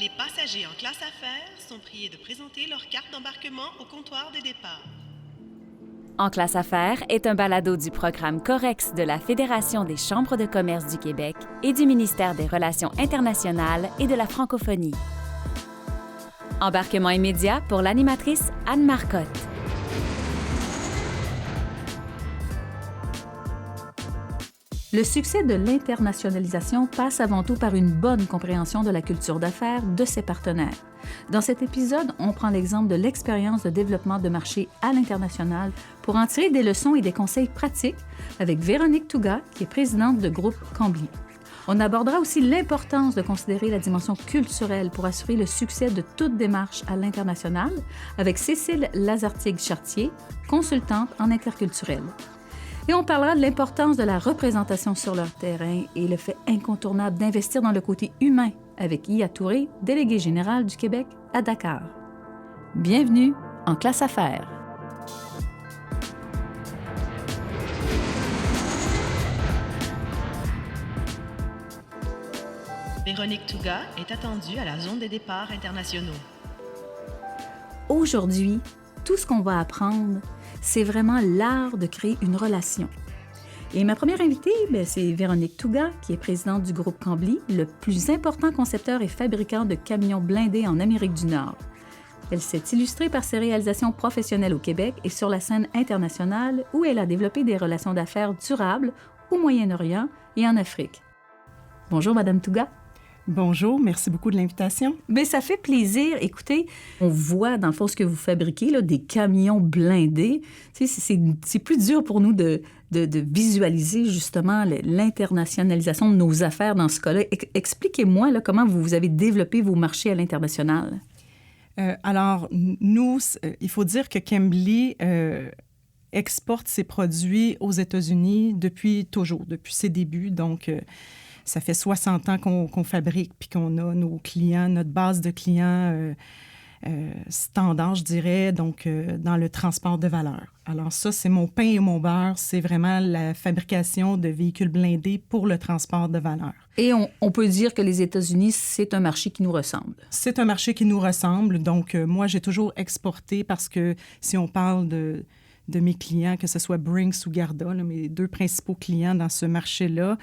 Les passagers en classe affaires sont priés de présenter leur carte d'embarquement au comptoir de départ. En classe affaires est un balado du programme Corex de la Fédération des chambres de commerce du Québec et du ministère des Relations internationales et de la francophonie. Embarquement immédiat pour l'animatrice Anne Marcotte. Le succès de l'internationalisation passe avant tout par une bonne compréhension de la culture d'affaires de ses partenaires. Dans cet épisode, on prend l'exemple de l'expérience de développement de marché à l'international pour en tirer des leçons et des conseils pratiques avec Véronique Touga, qui est présidente de groupe Cambly. On abordera aussi l'importance de considérer la dimension culturelle pour assurer le succès de toute démarche à l'international avec Cécile Lazartigue-Chartier, consultante en interculturel. Et on parlera de l'importance de la représentation sur leur terrain et le fait incontournable d'investir dans le côté humain avec Iya Touré, déléguée générale du Québec à Dakar. Bienvenue en classe affaires. Véronique Touga est attendue à la zone des départs internationaux. Aujourd'hui, tout ce qu'on va apprendre, c'est vraiment l'art de créer une relation. Et ma première invitée, c'est Véronique Touga, qui est présidente du groupe Cambly, le plus important concepteur et fabricant de camions blindés en Amérique du Nord. Elle s'est illustrée par ses réalisations professionnelles au Québec et sur la scène internationale, où elle a développé des relations d'affaires durables au Moyen-Orient et en Afrique. Bonjour, Madame Touga. Bonjour, merci beaucoup de l'invitation. Bien, ça fait plaisir. Écoutez, on voit dans le fond ce que vous fabriquez, là, des camions blindés. Tu sais, c'est plus dur pour nous de visualiser justement l'internationalisation de nos affaires dans ce cas-là. Expliquez-moi là, comment vous avez développé vos marchés à l'international. Alors, nous, il faut dire que Cambly exporte ses produits aux États-Unis depuis toujours, depuis ses débuts. Donc, ça fait 60 ans qu'on fabrique puis qu'on a nos clients, notre base de clients standard, je dirais, donc dans le transport de valeur. Alors ça, c'est mon pain et mon beurre, c'est vraiment la fabrication de véhicules blindés pour le transport de valeur. Et on peut dire que les États-Unis, c'est un marché qui nous ressemble. C'est un marché qui nous ressemble. Donc, moi, j'ai toujours exporté parce que si on parle de mes clients, que ce soit Brinks ou Garda, là, mes deux principaux clients dans ce marché-là.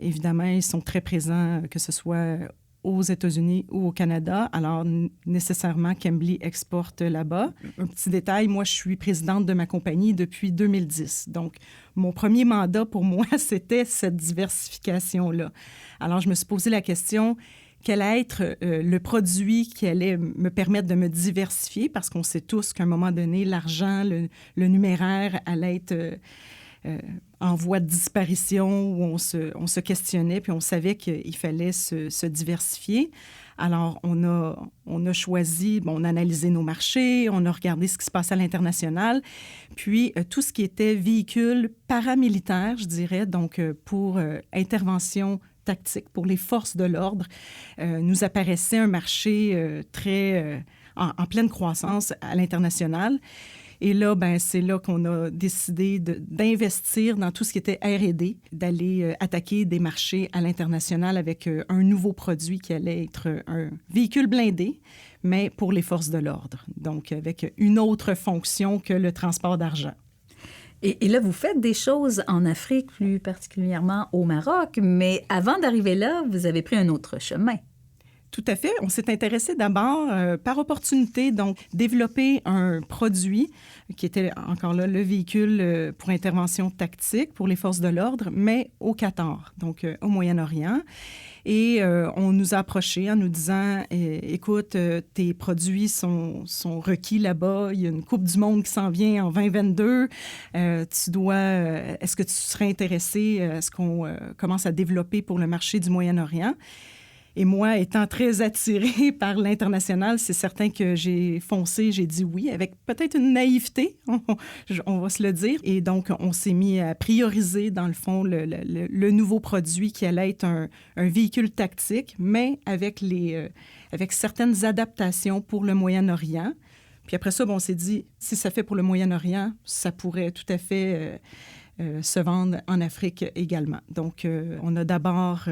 Évidemment, ils sont très présents, que ce soit aux États-Unis ou au Canada. Alors, nécessairement, Cambly exporte là-bas. Un petit détail, moi, je suis présidente de ma compagnie depuis 2010. Donc, mon premier mandat pour moi, c'était cette diversification-là. Alors, je me suis posé la question, quel allait être le produit qui allait me permettre de me diversifier, parce qu'on sait tous qu'à un moment donné, l'argent, le numéraire allait être en voie de disparition, où on se questionnait, puis on savait qu'il fallait se diversifier. Alors, on a choisi, on a analysé nos marchés, on a regardé ce qui se passe à l'international, puis tout ce qui était véhicule paramilitaire, je dirais, donc pour intervention tactique, pour les forces de l'ordre, nous apparaissait un marché en pleine croissance à l'international. Et là, c'est là qu'on a décidé d'investir dans tout ce qui était R&D, d'aller attaquer des marchés à l'international avec un nouveau produit qui allait être un véhicule blindé, mais pour les forces de l'ordre, donc avec une autre fonction que le transport d'argent. Et là, vous faites des choses en Afrique, plus particulièrement au Maroc, mais avant d'arriver là, vous avez pris un autre chemin. Tout à fait. On s'est intéressé d'abord par opportunité, donc développer un produit qui était encore là le véhicule pour intervention tactique pour les forces de l'ordre, mais au Qatar, donc au Moyen-Orient. Et on nous a approchés en nous disant « Écoute, tes produits sont requis là-bas. Il y a une Coupe du monde qui s'en vient en 2022. Est-ce que tu serais intéressé à ce qu'on commence à développer pour le marché du Moyen-Orient? » Et moi, étant très attirée par l'international, c'est certain que j'ai foncé, j'ai dit oui, avec peut-être une naïveté, on va se le dire. Et donc, on s'est mis à prioriser, dans le fond, le nouveau produit qui allait être un véhicule tactique, mais avec certaines adaptations pour le Moyen-Orient. Puis après ça, on s'est dit, si ça fait pour le Moyen-Orient, ça pourrait tout à fait se vendre en Afrique également. Donc, on a d'abord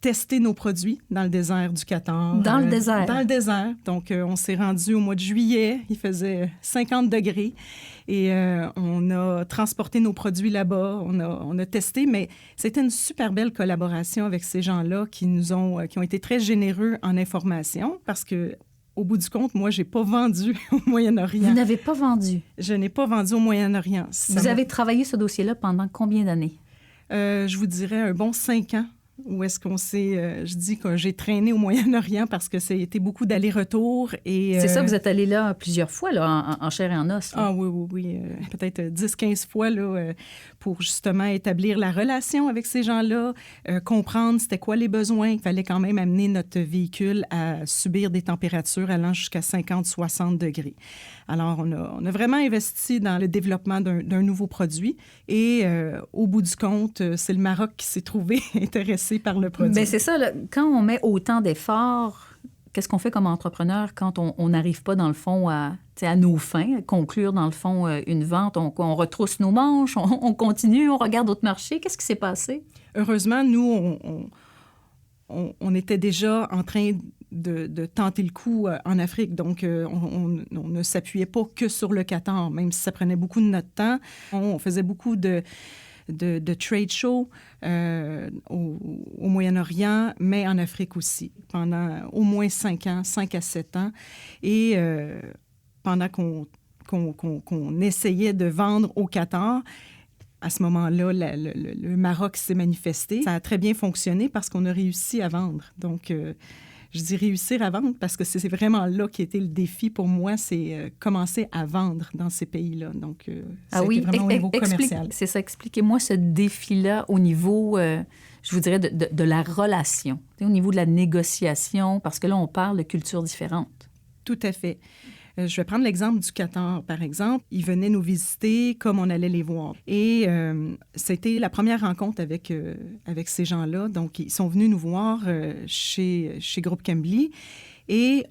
testé nos produits dans le désert du Qatar. Dans le désert? Dans le désert. Donc, on s'est rendu au mois de juillet. Il faisait 50 degrés. Et on a transporté nos produits là-bas. On a testé, mais c'était une super belle collaboration avec ces gens-là qui ont été très généreux en information parce que au bout du compte, moi, je n'ai pas vendu au Moyen-Orient. Vous n'avez pas vendu? Je n'ai pas vendu au Moyen-Orient. Vous avez travaillé ce dossier-là pendant combien d'années? Je vous dirais un bon 5 ans. Où est-ce qu'on s'est... je dis que j'ai traîné au Moyen-Orient parce que ça a été beaucoup d'allers-retours. C'est ça, vous êtes allé là plusieurs fois, là, en chair et en os. Là. Ah oui. Peut-être 10-15 fois là, pour justement établir la relation avec ces gens-là, comprendre c'était quoi les besoins. Il fallait quand même amener notre véhicule à subir des températures allant jusqu'à 50-60 degrés. Alors, on a vraiment investi dans le développement d'un nouveau produit et au bout du compte, c'est le Maroc qui s'est trouvé intéressé par le produit. Bien, c'est ça. Là, quand on met autant d'efforts, qu'est-ce qu'on fait comme entrepreneur quand on n'arrive pas, dans le fond, à nos fins, à conclure, dans le fond, une vente? On retrousse nos manches, on continue, on regarde d'autres marchés. Qu'est-ce qui s'est passé? Heureusement, nous, on était déjà en train de tenter le coup en Afrique. Donc, on ne s'appuyait pas que sur le Qatar, même si ça prenait beaucoup de notre temps. On faisait beaucoup de trade shows au Moyen-Orient, mais en Afrique aussi, pendant au moins 5 ans, 5 à 7 ans. Et pendant qu'on essayait de vendre au Qatar, à ce moment-là, le Maroc s'est manifesté. Ça a très bien fonctionné parce qu'on a réussi à vendre. Donc, je dis réussir à vendre parce que c'est vraiment là qui était le défi pour moi, c'est commencer à vendre dans ces pays-là. Donc, c'était vraiment au niveau commercial. C'est ça, expliquez-moi ce défi-là au niveau, je vous dirais, de la relation, au niveau de la négociation, parce que là, on parle de cultures différentes. Tout à fait. Je vais prendre l'exemple du Qatar, par exemple. Ils venaient nous visiter comme on allait les voir. Et c'était la première rencontre avec ces gens-là. Donc, ils sont venus nous voir chez Groupe Cambly. Et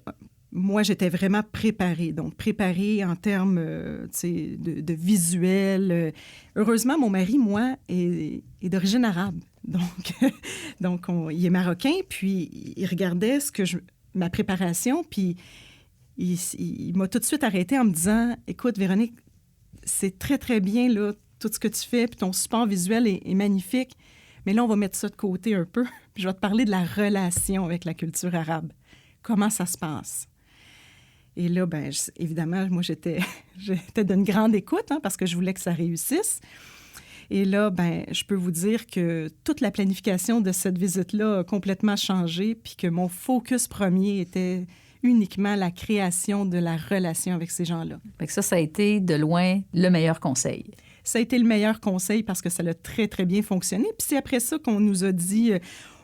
moi, j'étais vraiment préparée. Donc, préparée en termes de visuel. Heureusement, mon mari, moi, est d'origine arabe. Donc il est marocain. Puis, il regardait ma préparation. Puis, il m'a tout de suite arrêté en me disant « Écoute, Véronique, c'est très, très bien, là, tout ce que tu fais, puis ton support visuel est magnifique, mais là, on va mettre ça de côté un peu, puis je vais te parler de la relation avec la culture arabe. Comment ça se passe? » Et là, bien, évidemment, moi, j'étais d'une grande écoute, parce que je voulais que ça réussisse. Et là, bien, je peux vous dire que toute la planification de cette visite-là a complètement changé, puis que mon focus premier était uniquement la création de la relation avec ces gens-là. Fait que ça a été de loin le meilleur conseil. Ça a été le meilleur conseil parce que ça a très, très bien fonctionné. Puis c'est après ça qu'on nous a dit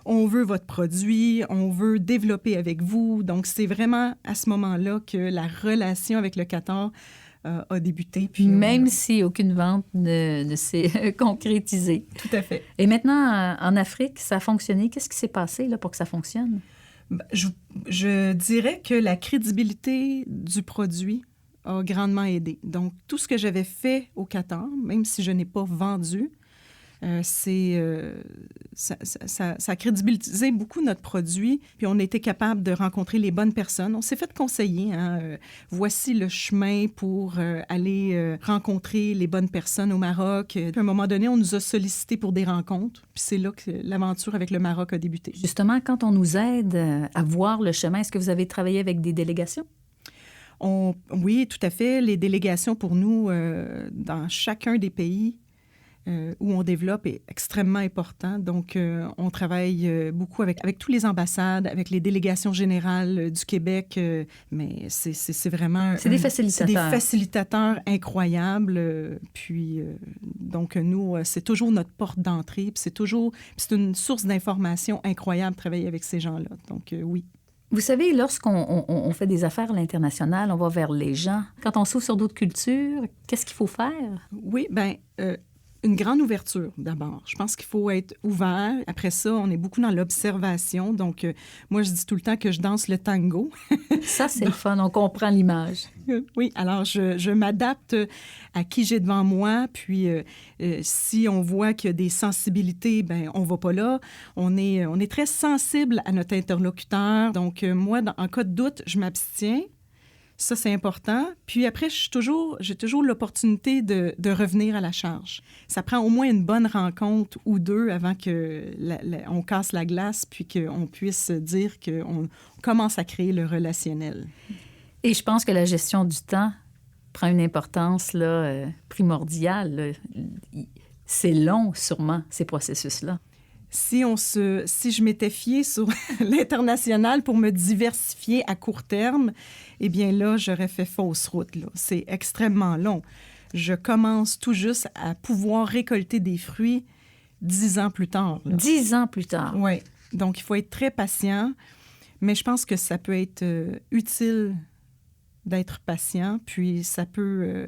on veut votre produit, on veut développer avec vous. Donc, c'est vraiment à ce moment-là que la relation avec le Qatar a débuté. Puis même si aucune vente ne s'est concrétisée. Tout à fait. Et maintenant, en Afrique, ça a fonctionné. Qu'est-ce qui s'est passé là, pour que ça fonctionne? Je dirais que la crédibilité du produit a grandement aidé. Donc, tout ce que j'avais fait au Qatar, même si je n'ai pas vendu, ça a crédibilisé beaucoup notre produit. Puis, on a été capable de rencontrer les bonnes personnes. On s'est fait conseiller. Voici le chemin pour aller rencontrer les bonnes personnes au Maroc. Puis, à un moment donné, on nous a sollicité pour des rencontres. Puis, c'est là que l'aventure avec le Maroc a débuté. Justement, quand on nous aide à voir le chemin, est-ce que vous avez travaillé avec des délégations? Oui, tout à fait. Les délégations pour nous, dans chacun des pays où on développe est extrêmement important. Donc, on travaille beaucoup avec tous les ambassades, avec les délégations générales du Québec, mais c'est vraiment... C'est des facilitateurs. C'est des facilitateurs incroyables. Puis, donc, nous, c'est toujours notre porte d'entrée. Puis c'est une source d'information incroyable de travailler avec ces gens-là. Donc, oui. Vous savez, lorsqu'on fait des affaires à l'international, on va vers les gens. Quand on s'ouvre sur d'autres cultures, qu'est-ce qu'il faut faire? Oui, bien... Une grande ouverture, d'abord. Je pense qu'il faut être ouvert. Après ça, on est beaucoup dans l'observation. Donc, moi, je dis tout le temps que je danse le tango. Ça, c'est le fun. On comprend l'image. Oui, alors je m'adapte à qui j'ai devant moi. Puis, si on voit qu'il y a des sensibilités, bien, on ne va pas là. On est très sensible à notre interlocuteur. Donc, moi, en cas de doute, je m'abstiens. Ça, c'est important. Puis après, j'ai toujours l'opportunité de revenir à la charge. Ça prend au moins une bonne rencontre ou deux avant qu'on casse la glace puis qu'on puisse dire qu'on commence à créer le relationnel. Et je pense que la gestion du temps prend une importance là, primordiale. Là. C'est long, sûrement, ces processus-là. Si je m'étais fiée sur l'international pour me diversifier à court terme, eh bien là, j'aurais fait fausse route. Là. C'est extrêmement long. Je commence tout juste à pouvoir récolter des fruits 10 ans plus tard. Là. 10 ans plus tard. Oui. Donc, il faut être très patient, mais je pense que ça peut être utile d'être patient, puis ça peut...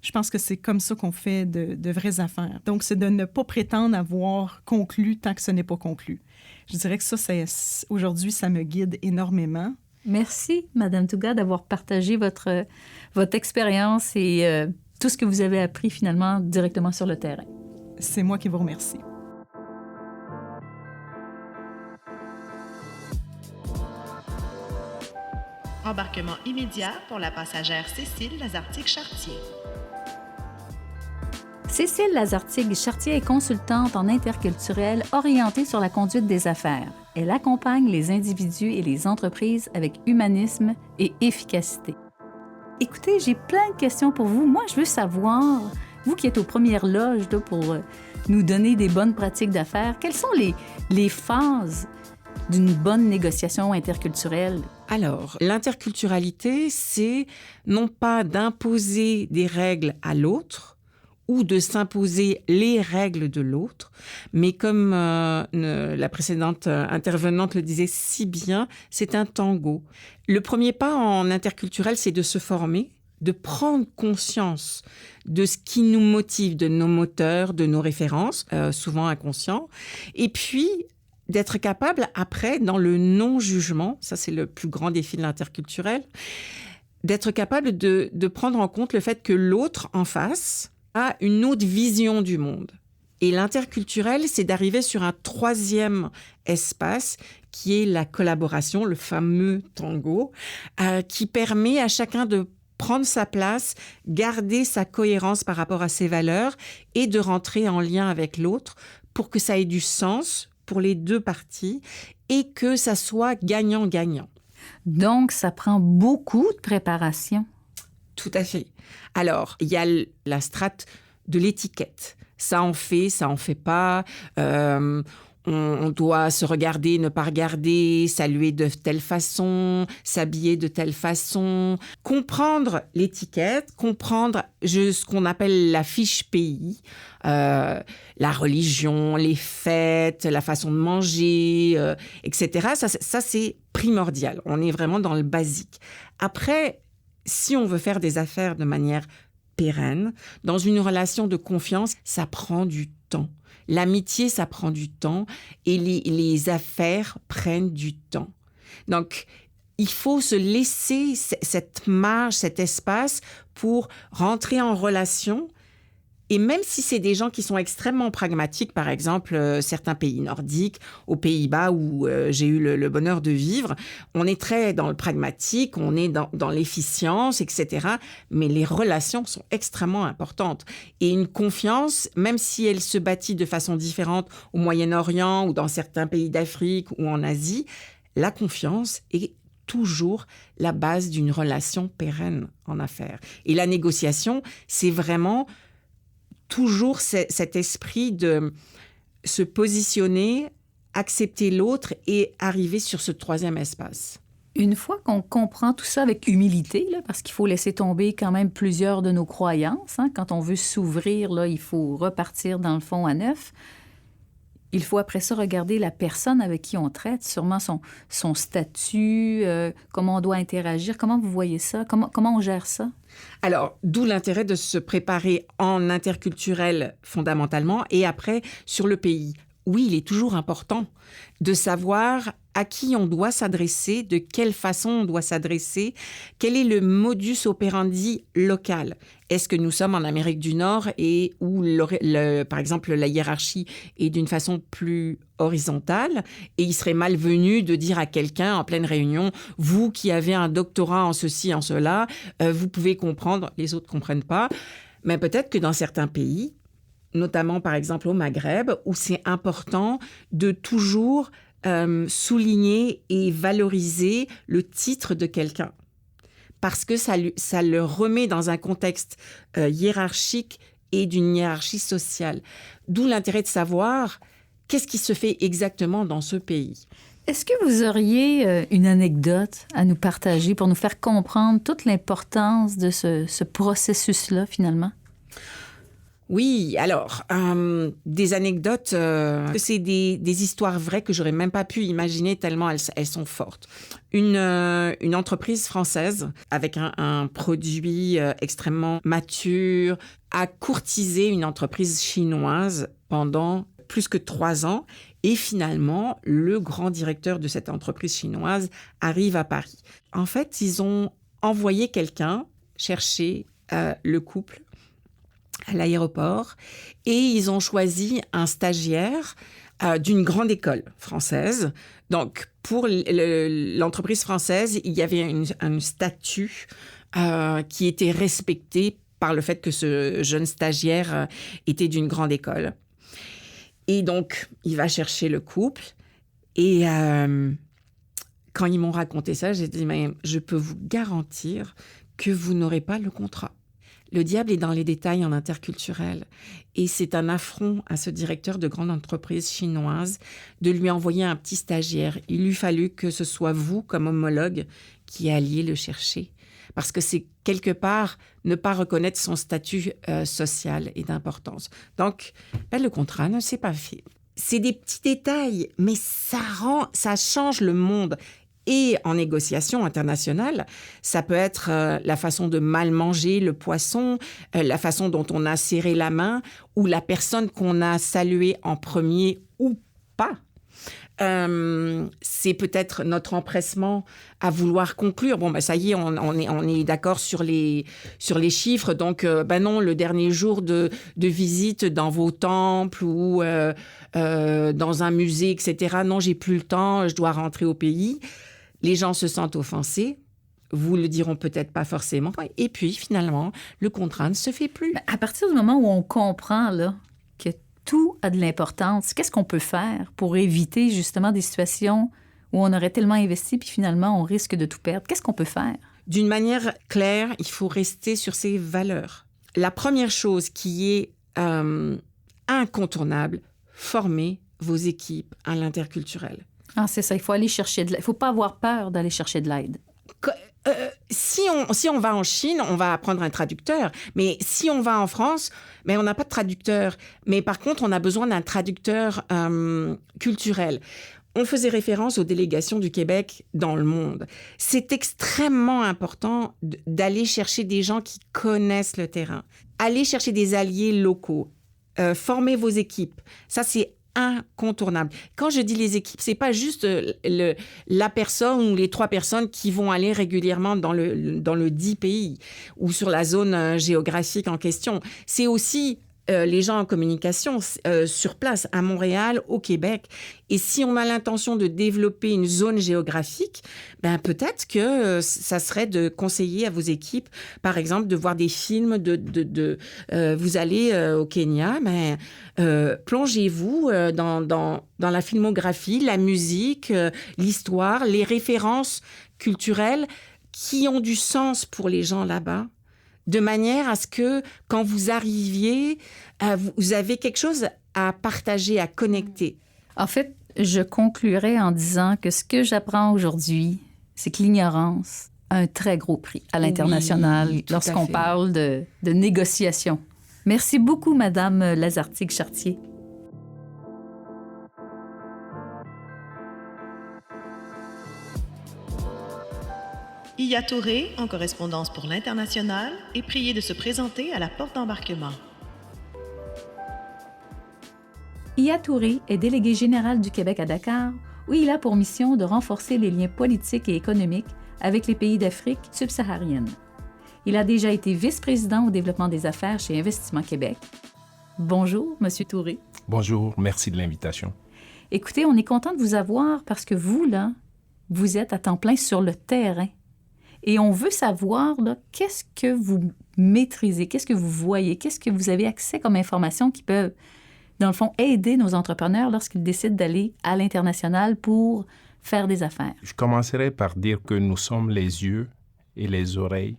je pense que c'est comme ça qu'on fait de vraies affaires. Donc, c'est de ne pas prétendre avoir conclu tant que ce n'est pas conclu. Je dirais que ça, aujourd'hui, ça me guide énormément. Merci, Madame Touga, d'avoir partagé votre expérience et tout ce que vous avez appris finalement directement sur le terrain. C'est moi qui vous remercie. Embarquement immédiat pour la passagère Cécile Lazartigue-Chartier. Cécile Lazartigue-Chartier est consultante en interculturel orientée sur la conduite des affaires. Elle accompagne les individus et les entreprises avec humanisme et efficacité. Écoutez, j'ai plein de questions pour vous. Moi, je veux savoir, vous qui êtes aux premières loges là, pour nous donner des bonnes pratiques d'affaires, quelles sont les phases d'une bonne négociation interculturelle? Alors, l'interculturalité, c'est non pas d'imposer des règles à l'autre, ou de s'imposer les règles de l'autre. Mais comme la précédente intervenante le disait si bien, c'est un tango. Le premier pas en interculturel, c'est de se former, de prendre conscience de ce qui nous motive, de nos moteurs, de nos références, souvent inconscients. Et puis, d'être capable, après, dans le non-jugement, ça c'est le plus grand défi de l'interculturel, d'être capable de prendre en compte le fait que l'autre en face a une autre vision du monde. Et l'interculturel, c'est d'arriver sur un troisième espace qui est la collaboration, le fameux tango, qui permet à chacun de prendre sa place, garder sa cohérence par rapport à ses valeurs et de rentrer en lien avec l'autre pour que ça ait du sens pour les deux parties et que ça soit gagnant-gagnant. Donc, ça prend beaucoup de préparation. Tout à fait. Alors, il y a la strate de l'étiquette. Ça en fait pas. On doit se regarder, ne pas regarder, saluer de telle façon, s'habiller de telle façon. Comprendre l'étiquette, comprendre ce qu'on appelle la fiche pays, la religion, les fêtes, la façon de manger, etc. Ça, c'est primordial. On est vraiment dans le basique. Après, si on veut faire des affaires de manière pérenne, dans une relation de confiance, ça prend du temps. L'amitié, ça prend du temps et les affaires prennent du temps. Donc, il faut se laisser cette marge, cet espace pour rentrer en relation. Et même si c'est des gens qui sont extrêmement pragmatiques, par exemple, certains pays nordiques, aux Pays-Bas où j'ai eu le bonheur de vivre, on est très dans le pragmatique, on est dans l'efficience, etc. Mais les relations sont extrêmement importantes. Et une confiance, même si elle se bâtit de façon différente au Moyen-Orient ou dans certains pays d'Afrique ou en Asie, la confiance est toujours la base d'une relation pérenne en affaires. Et la négociation, c'est vraiment toujours cet esprit de se positionner, accepter l'autre et arriver sur ce troisième espace. Une fois qu'on comprend tout ça avec humilité, là, parce qu'il faut laisser tomber quand même plusieurs de nos croyances, hein, quand on veut s'ouvrir, là, il faut repartir dans le fond à neuf. il faut après ça regarder la personne avec qui on traite, sûrement son statut, comment on doit interagir. Comment vous voyez ça? Comment on gère ça? Alors, d'où l'intérêt de se préparer en interculturel fondamentalement et après sur le pays. Oui, il est toujours important de savoir à qui on doit s'adresser, de quelle façon on doit s'adresser, quel est le modus operandi local. Est-ce que nous sommes en Amérique du Nord et où, par exemple, la hiérarchie est d'une façon plus horizontale et il serait malvenu de dire à quelqu'un en pleine réunion, vous qui avez un doctorat en ceci, en cela, vous pouvez comprendre, les autres ne comprennent pas. Mais peut-être que dans certains pays, notamment par exemple au Maghreb, où c'est important de toujours souligner et valoriser le titre de quelqu'un. Parce que ça le remet dans un contexte hiérarchique et d'une hiérarchie sociale. D'où l'intérêt de savoir qu'est-ce qui se fait exactement dans ce pays. Est-ce que vous auriez une anecdote à nous partager pour nous faire comprendre toute l'importance de ce processus-là, finalement? Oui, alors, des anecdotes, c'est des histoires vraies que j'aurais même pas pu imaginer tellement elles sont fortes. Une entreprise française avec un produit extrêmement mature a courtisé une entreprise chinoise pendant plus que 3 ans et finalement, le grand directeur de cette entreprise chinoise arrive à Paris. En fait, ils ont envoyé quelqu'un chercher le couple à l'aéroport et ils ont choisi un stagiaire d'une grande école française. Donc, pour l'entreprise française, il y avait un statut qui était respecté par le fait que ce jeune stagiaire était d'une grande école. Et donc, il va chercher le couple et quand ils m'ont raconté ça, j'ai dit, mais je peux vous garantir que vous n'aurez pas le contrat. Le diable est dans les détails en interculturel. Et c'est un affront à ce directeur de grande entreprise chinoise de lui envoyer un petit stagiaire. Il eût fallu que ce soit vous, comme homologue, qui alliez le chercher. Parce que c'est quelque part ne pas reconnaître son statut social et d'importance. Donc, le contrat ne s'est pas fait. C'est des petits détails, mais ça change le monde. Et en négociation internationale, ça peut être la façon de mal manger le poisson, la façon dont on a serré la main, ou la personne qu'on a saluée en premier ou pas. C'est peut-être notre empressement à vouloir conclure. Bon, ça y est, on est d'accord sur les chiffres. Donc, non, le dernier jour de visite dans vos temples ou dans un musée, etc. Non, j'ai plus le temps, je dois rentrer au pays. Les gens se sentent offensés. Vous le diront peut-être pas forcément. Et puis, finalement, le contrat ne se fait plus. À partir du moment où on comprend là, que tout a de l'importance, qu'est-ce qu'on peut faire pour éviter justement des situations où on aurait tellement investi puis finalement, on risque de tout perdre? Qu'est-ce qu'on peut faire? D'une manière claire, il faut rester sur ses valeurs. La première chose qui est incontournable, former vos équipes à l'interculturel. Ah, c'est ça, il faut aller chercher de l'aide. Il ne faut pas avoir peur d'aller chercher de l'aide. Si on va en Chine, on va prendre un traducteur. Mais si on va en France, on n'a pas de traducteur. Mais par contre, on a besoin d'un traducteur culturel. On faisait référence aux délégations du Québec dans le monde. C'est extrêmement important d'aller chercher des gens qui connaissent le terrain. Aller chercher des alliés locaux. Former vos équipes. Ça, c'est incontournable. Quand je dis les équipes, c'est pas juste la personne ou les 3 personnes qui vont aller régulièrement dans le 10 pays ou sur la zone géographique en question. C'est aussi les gens en communication sur place, à Montréal, au Québec. Et si on a l'intention de développer une zone géographique, peut-être que ça serait de conseiller à vos équipes, par exemple, de voir des films vous allez au Kenya, plongez-vous dans la filmographie, la musique, l'histoire, les références culturelles qui ont du sens pour les gens là-bas, de manière à ce que, quand vous arriviez, vous avez quelque chose à partager, à connecter. En fait, je conclurai en disant que ce que j'apprends aujourd'hui, c'est que l'ignorance a un très gros prix à l'international lorsqu'on parle de négociation. Merci beaucoup, Madame Lazartigue-Chartier. Iya Touré, en correspondance pour l'International, est priée de se présenter à la porte d'embarquement. Iya Touré est délégué général du Québec à Dakar, où il a pour mission de renforcer les liens politiques et économiques avec les pays d'Afrique subsaharienne. Il a déjà été vice-président au développement des affaires chez Investissement Québec. Bonjour, Monsieur Touré. Bonjour, merci de l'invitation. Écoutez, on est content de vous avoir parce que vous, là, vous êtes à temps plein sur le terrain. Et on veut savoir, là, qu'est-ce que vous maîtrisez, qu'est-ce que vous voyez, qu'est-ce que vous avez accès comme informations qui peuvent, dans le fond, aider nos entrepreneurs lorsqu'ils décident d'aller à l'international pour faire des affaires. Je commencerai par dire que nous sommes les yeux et les oreilles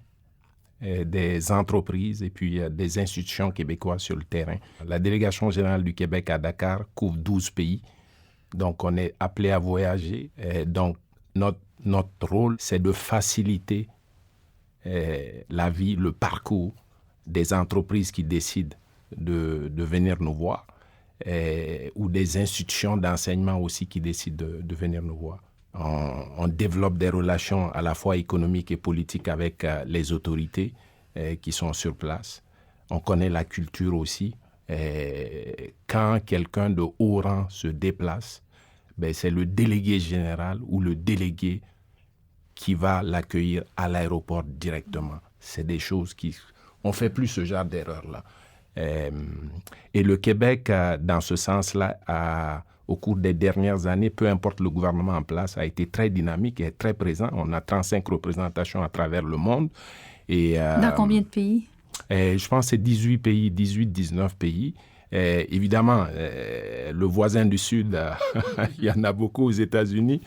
des entreprises et puis des institutions québécoises sur le terrain. La délégation générale du Québec à Dakar couvre 12 pays, donc on est appelé à voyager. Donc notre rôle, c'est de faciliter la vie, le parcours des entreprises qui décident de venir nous voir ou des institutions d'enseignement aussi qui décident de venir nous voir. On développe des relations à la fois économiques et politiques avec les autorités qui sont sur place. On connaît la culture aussi. Quand quelqu'un de haut rang se déplace, c'est le délégué général ou le délégué qui va l'accueillir à l'aéroport directement. C'est des choses qui... On ne fait plus ce genre d'erreur-là. Et le Québec, dans ce sens-là, au cours des dernières années, peu importe le gouvernement en place, a été très dynamique et très présent. On a 35 représentations à travers le monde. Et, dans combien de pays? Je pense que c'est 18-19 pays. Évidemment, le voisin du Sud, il y en a beaucoup aux États-Unis.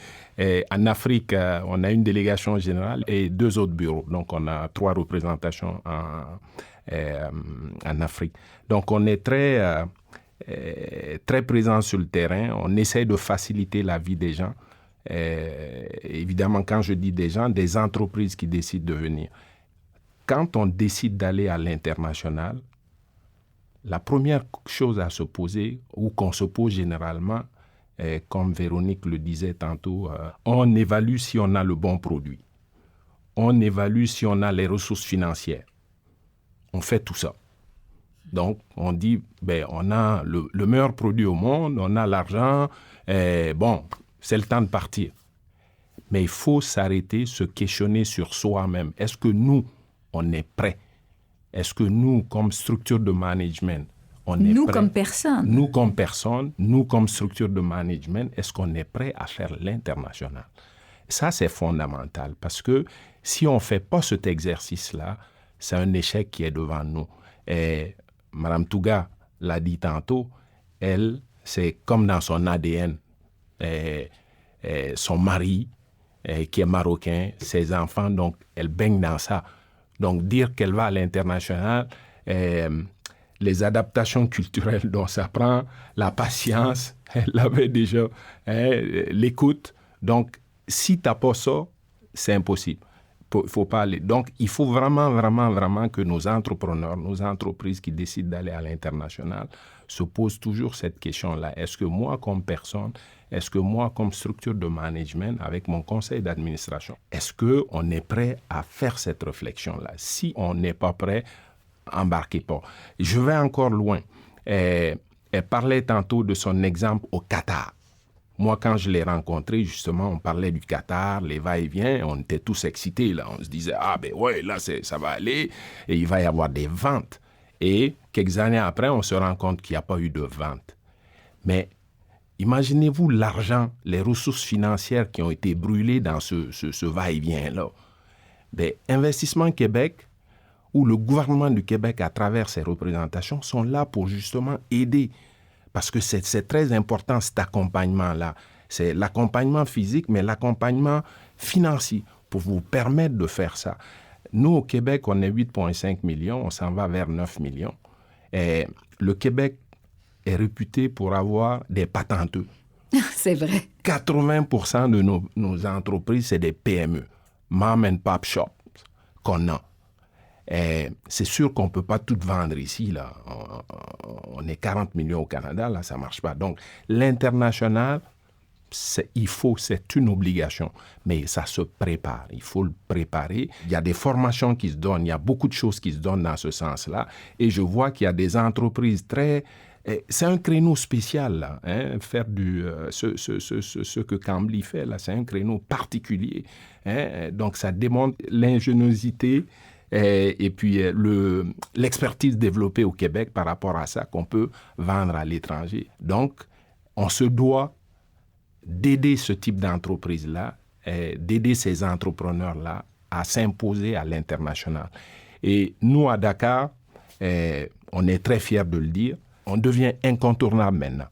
En Afrique, on a une délégation générale et 2 autres bureaux. Donc, on a 3 représentations en Afrique. Donc, on est très présent sur le terrain. On essaie de faciliter la vie des gens. Évidemment, quand je dis des gens, des entreprises qui décident de venir. Quand on décide d'aller à l'international, la première chose à se poser, ou qu'on se pose généralement, comme Véronique le disait tantôt, on évalue si on a le bon produit. On évalue si on a les ressources financières. On fait tout ça. Donc, on dit, on a le meilleur produit au monde, on a l'argent, c'est le temps de partir. Mais il faut s'arrêter, se questionner sur soi-même. Est-ce que nous, on est prêts? Est-ce que nous, comme structure de management, on est prêts? Nous, comme personne. Nous, comme personne, nous, comme structure de management, est-ce qu'on est prêt à faire l'international? Ça, c'est fondamental parce que si on ne fait pas cet exercice-là, c'est un échec qui est devant nous. Et Mme Touga l'a dit tantôt, elle, c'est comme dans son ADN. Son mari, qui est marocain, ses enfants, donc elle baigne dans ça. Donc dire qu'elle va à l'international, les adaptations culturelles dont ça prend, la patience, elle avait déjà, l'écoute. Donc si tu n'as pas ça, c'est impossible. Il faut pas aller. Donc, il faut vraiment que nos entrepreneurs, nos entreprises qui décident d'aller à l'international se posent toujours cette question-là. Est-ce que moi, comme personne, est-ce que moi, comme structure de management, avec mon conseil d'administration, est-ce qu'on est prêt à faire cette réflexion-là? Si on n'est pas prêt, embarquez pas. Je vais encore loin. Elle parlait tantôt de son exemple au Qatar. Moi, quand je l'ai rencontré, justement, on parlait du Qatar, les va-et-vient, on était tous excités, là. On se disait, là, ça va aller, et il va y avoir des ventes. Et quelques années après, on se rend compte qu'il n'y a pas eu de vente. Mais imaginez-vous l'argent, les ressources financières qui ont été brûlées dans ce va-et-vient-là. Investissement Québec, où le gouvernement du Québec, à travers ses représentations, sont là pour justement aider. Parce que c'est très important, cet accompagnement-là. C'est l'accompagnement physique, mais l'accompagnement financier pour vous permettre de faire ça. Nous, au Québec, on est 8,5 millions, on s'en va vers 9 millions. Et le Québec est réputé pour avoir des patenteux. C'est vrai. 80% de nos entreprises, c'est des PME, mom and pop shops, qu'on a. Et c'est sûr qu'on ne peut pas tout vendre ici, là. On est 40 millions au Canada, là, ça ne marche pas. Donc, l'international, c'est une obligation, mais ça se prépare. Il faut le préparer. Il y a des formations qui se donnent, il y a beaucoup de choses qui se donnent dans ce sens-là. Et je vois qu'il y a des entreprises c'est un créneau spécial, là, hein, faire ce que Cambly fait, là, c'est un créneau particulier. Hein, donc, ça démontre l'ingéniosité et puis l'expertise développée au Québec par rapport à ça qu'on peut vendre à l'étranger. Donc, on se doit d'aider ce type d'entreprise-là, d'aider ces entrepreneurs-là à s'imposer à l'international. Et nous, à Dakar, on est très fiers de le dire, on devient incontournable maintenant.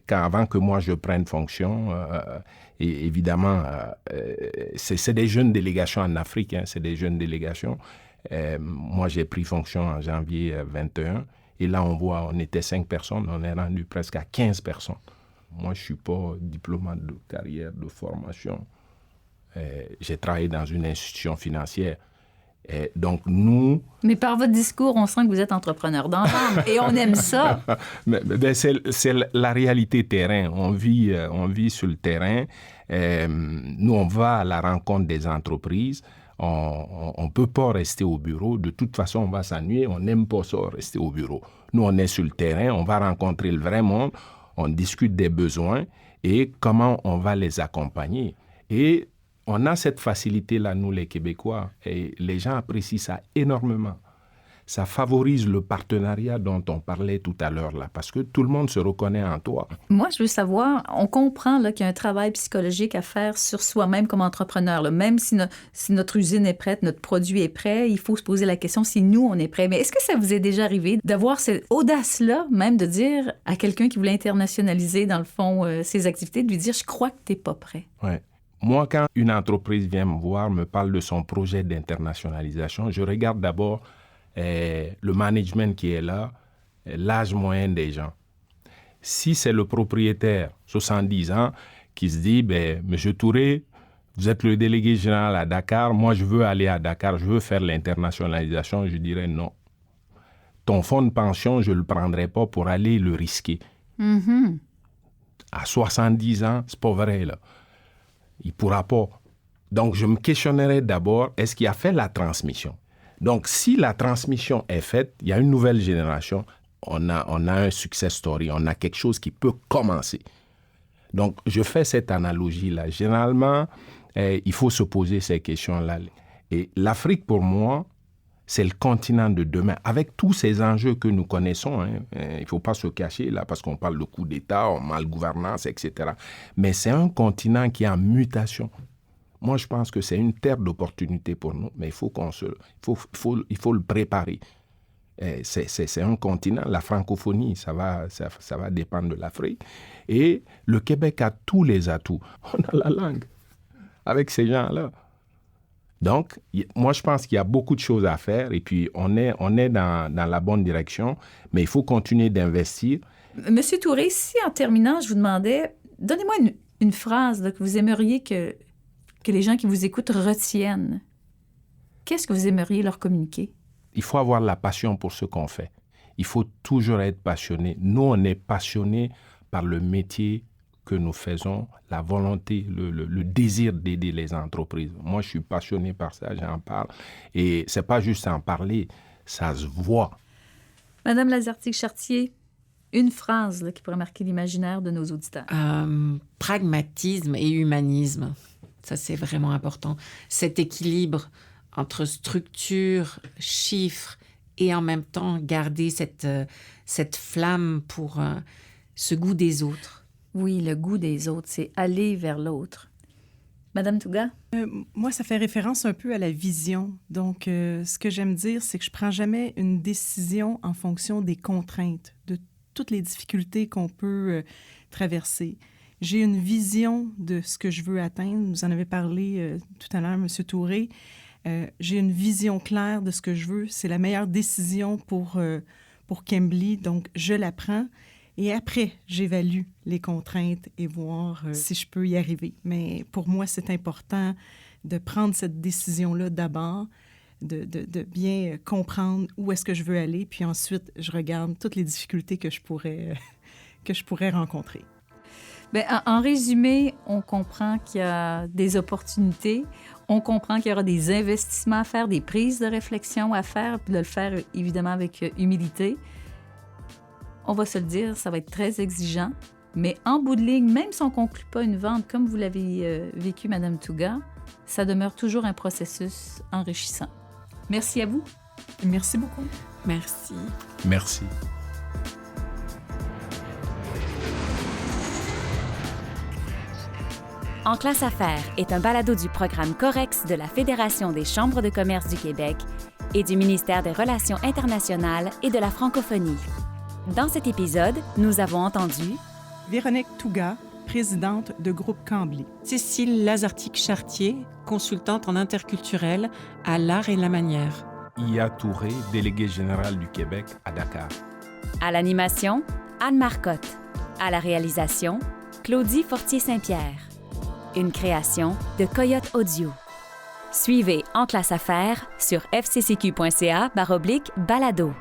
Avant que moi je prenne fonction, et évidemment, c'est des jeunes délégations en Afrique, hein, c'est des jeunes délégations. Moi, j'ai pris fonction en janvier 21, et là, on voit, on était 5 personnes, on est rendu presque à 15 personnes. Moi, je ne suis pas diplomate de carrière, de formation. J'ai travaillé dans une institution financière. Donc, nous... Mais par votre discours, on sent que vous êtes entrepreneur dans l'âme et on aime ça. C'est la réalité terrain. On vit sur le terrain. Nous, on va à la rencontre des entreprises. On ne peut pas rester au bureau. De toute façon, on va s'ennuyer. On n'aime pas ça, rester au bureau. Nous, on est sur le terrain. On va rencontrer le vrai monde. On discute des besoins et comment on va les accompagner. Et on a cette facilité-là, nous, les Québécois, et les gens apprécient ça énormément. Ça favorise le partenariat dont on parlait tout à l'heure, là, parce que tout le monde se reconnaît en toi. Moi, je veux savoir, on comprend là, qu'il y a un travail psychologique à faire sur soi-même comme entrepreneur. Là. Même si notre usine est prête, notre produit est prêt, il faut se poser la question si nous, on est prêt. Mais est-ce que ça vous est déjà arrivé d'avoir cette audace-là, même de dire à quelqu'un qui voulait internationaliser, dans le fond, ses activités, de lui dire « Je crois que tu n'es pas prêt ». Ouais. Moi, quand une entreprise vient me voir, me parle de son projet d'internationalisation, je regarde d'abord le management qui est là, l'âge moyen des gens. Si c'est le propriétaire, 70 ans, qui se dit, Monsieur Touré, vous êtes le délégué général à Dakar, moi je veux aller à Dakar, je veux faire l'internationalisation, je dirais non. Ton fonds de pension, je ne le prendrai pas pour aller le risquer. Mm-hmm. À 70 ans, c'est pas vrai, là. Il ne pourra pas. Donc, je me questionnerai d'abord, est-ce qu'il a fait la transmission? Donc, si la transmission est faite, il y a une nouvelle génération, on a un success story, on a quelque chose qui peut commencer. Donc, je fais cette analogie-là. Généralement, il faut se poser ces questions-là. Et l'Afrique, pour moi, c'est le continent de demain, avec tous ces enjeux que nous connaissons. Hein. Il ne faut pas se cacher là, parce qu'on parle de coup d'État, mal-gouvernance, etc. Mais c'est un continent qui est en mutation. Moi, je pense que c'est une terre d'opportunité pour nous, mais il faut le préparer. C'est un continent, la francophonie, ça va dépendre de l'Afrique. Et le Québec a tous les atouts. On a la langue avec ces gens-là. Donc, moi, je pense qu'il y a beaucoup de choses à faire et puis on est dans la bonne direction, mais il faut continuer d'investir. Monsieur Touré, si en terminant, je vous demandais, donnez-moi une phrase là, que vous aimeriez que les gens qui vous écoutent retiennent. Qu'est-ce que vous aimeriez leur communiquer? Il faut avoir la passion pour ce qu'on fait. Il faut toujours être passionné. Nous, on est passionnés par le métier que nous faisons, la volonté, le désir d'aider les entreprises. Moi, je suis passionné par ça, j'en parle. Et c'est pas juste en parler, ça se voit. Madame Lazartigue-Chartier, une phrase là, qui pourrait marquer l'imaginaire de nos auditeurs. Pragmatisme et humanisme, ça c'est vraiment important. Cet équilibre entre structure, chiffres et en même temps garder cette flamme pour ce goût des autres. Oui, le goût des autres, c'est aller vers l'autre. Madame Touga? Moi, ça fait référence un peu à la vision. Donc, ce que j'aime dire, c'est que je ne prends jamais une décision en fonction des contraintes, de toutes les difficultés qu'on peut traverser. J'ai une vision de ce que je veux atteindre. Vous en avez parlé tout à l'heure, M. Touré. J'ai une vision claire de ce que je veux. C'est la meilleure décision pour Cambly, donc je la prends. Et après, j'évalue les contraintes et voir si je peux y arriver. Mais pour moi, c'est important de prendre cette décision-là d'abord, de bien comprendre où est-ce que je veux aller, puis ensuite, je regarde toutes les difficultés que je pourrais rencontrer. Bien, en résumé, on comprend qu'il y a des opportunités, on comprend qu'il y aura des investissements à faire, des prises de réflexion à faire, puis de le faire évidemment avec humilité. On va se le dire, ça va être très exigeant, mais en bout de ligne, même si on ne conclut pas une vente comme vous l'avez vécu, Madame Touga, ça demeure toujours un processus enrichissant. Merci à vous. Merci beaucoup. Merci. Merci. En classe affaires est un balado du programme Corex de la Fédération des chambres de commerce du Québec et du ministère des Relations internationales et de la francophonie. Dans cet épisode, nous avons entendu Véronique Touga, présidente de Groupe Cambly. Cécile Lazartique-Chartier, consultante en interculturel à l'art et la manière. Iya Touré, délégué général du Québec à Dakar. à l'animation, Anne Marcotte, à la réalisation, Claudie Fortier-Saint-Pierre. Une création de Coyote Audio. Suivez En classe affaires sur fccq.ca/balado.